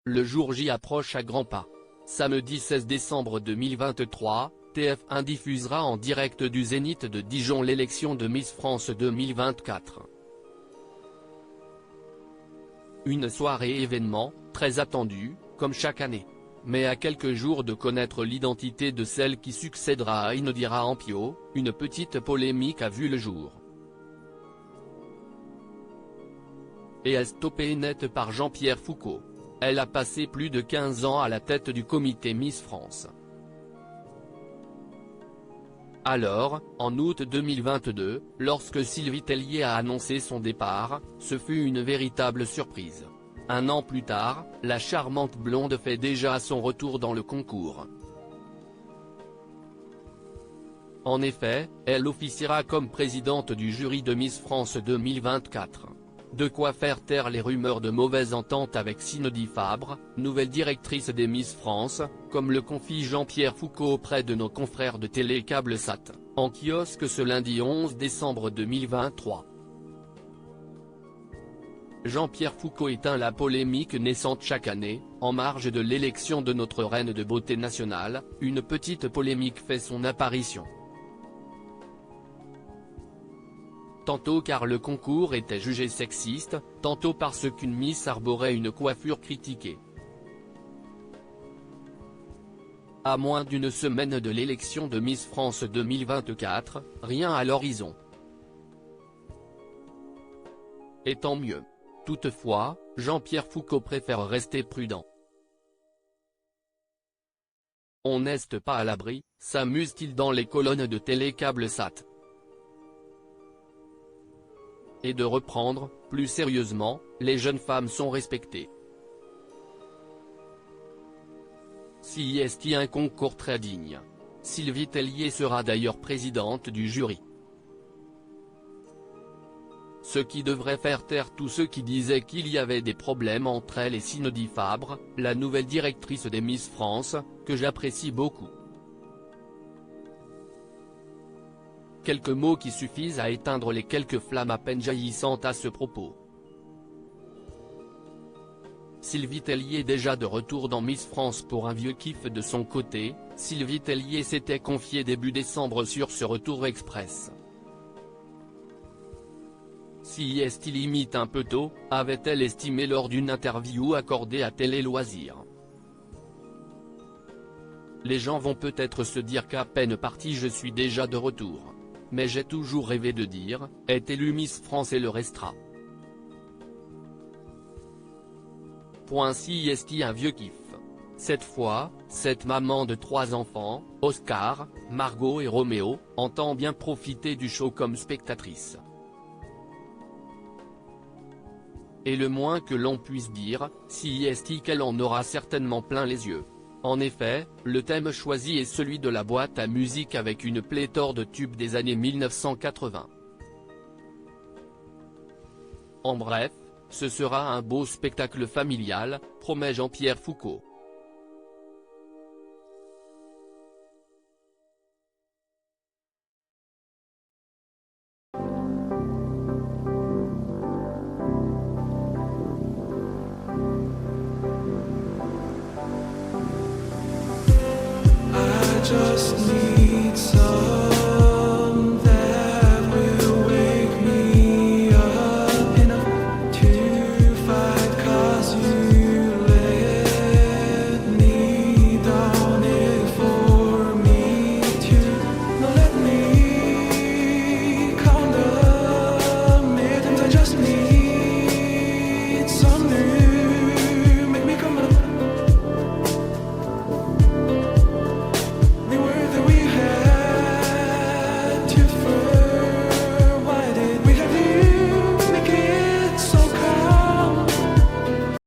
Le jour J approche à grands pas. Samedi 16 décembre 2023, TF1 diffusera en direct du Zénith de Dijon l'élection de Miss France 2024. Une soirée événement, très attendue, comme chaque année. Mais à quelques jours de connaître l'identité de celle qui succédera à Indira Ampio, une petite polémique a vu le jour. Et est stoppée net par Jean-Pierre Foucault. Elle a passé plus de 15 ans à la tête du comité Miss France. Alors, en août 2022, lorsque Sylvie Tellier a annoncé son départ, ce fut une véritable surprise. Un an plus tard, la charmante blonde fait déjà son retour dans le concours. En effet, elle officiera comme présidente du jury de Miss France 2024. De quoi faire taire les rumeurs de mauvaise entente avec Cindy Fabre, nouvelle directrice des Miss France, comme le confie Jean-Pierre Foucault auprès de nos confrères de Télé Câble Sat, en kiosque ce lundi 11 décembre 2023. Jean-Pierre Foucault éteint la polémique naissante chaque année, en marge de l'élection de notre reine de beauté nationale, une petite polémique fait son apparition. Tantôt car le concours était jugé sexiste, tantôt parce qu'une Miss arborait une coiffure critiquée. À moins d'une semaine de l'élection de Miss France 2024, rien à l'horizon. Et tant mieux. Toutefois, Jean-Pierre Foucault préfère rester prudent. On n'est pas à l'abri, s'amuse-t-il dans les colonnes de Télé Câble Sat. Et de reprendre, plus sérieusement, les jeunes femmes sont respectées. Si est un concours très digne. Sylvie Tellier sera d'ailleurs présidente du jury. Ce qui devrait faire taire tous ceux qui disaient qu'il y avait des problèmes entre elle et Cindy Fabre, la nouvelle directrice des Miss France, que j'apprécie beaucoup. Quelques mots qui suffisent à éteindre les quelques flammes à peine jaillissantes à ce propos. Sylvie Tellier déjà de retour dans Miss France pour un vieux kiff de son côté, Sylvie Tellier s'était confiée début décembre sur ce retour express. Si est-il imite un peu tôt, avait-elle estimé lors d'une interview accordée à Télé Loisirs. Les gens vont peut-être se dire qu'à peine parti je suis déjà de retour. Mais j'ai toujours rêvé de dire, est élue Miss France et le restera. Si est un vieux kiff. Cette fois, cette maman de 3 enfants, Oscar, Margot et Roméo, entend bien profiter du show comme spectatrice. Et le moins que l'on puisse dire, si est qu'elle en aura certainement plein les yeux. En effet, le thème choisi est celui de la boîte à musique avec une pléthore de tubes des années 1980. En bref, ce sera un beau spectacle familial, promet Jean-Pierre Foucault.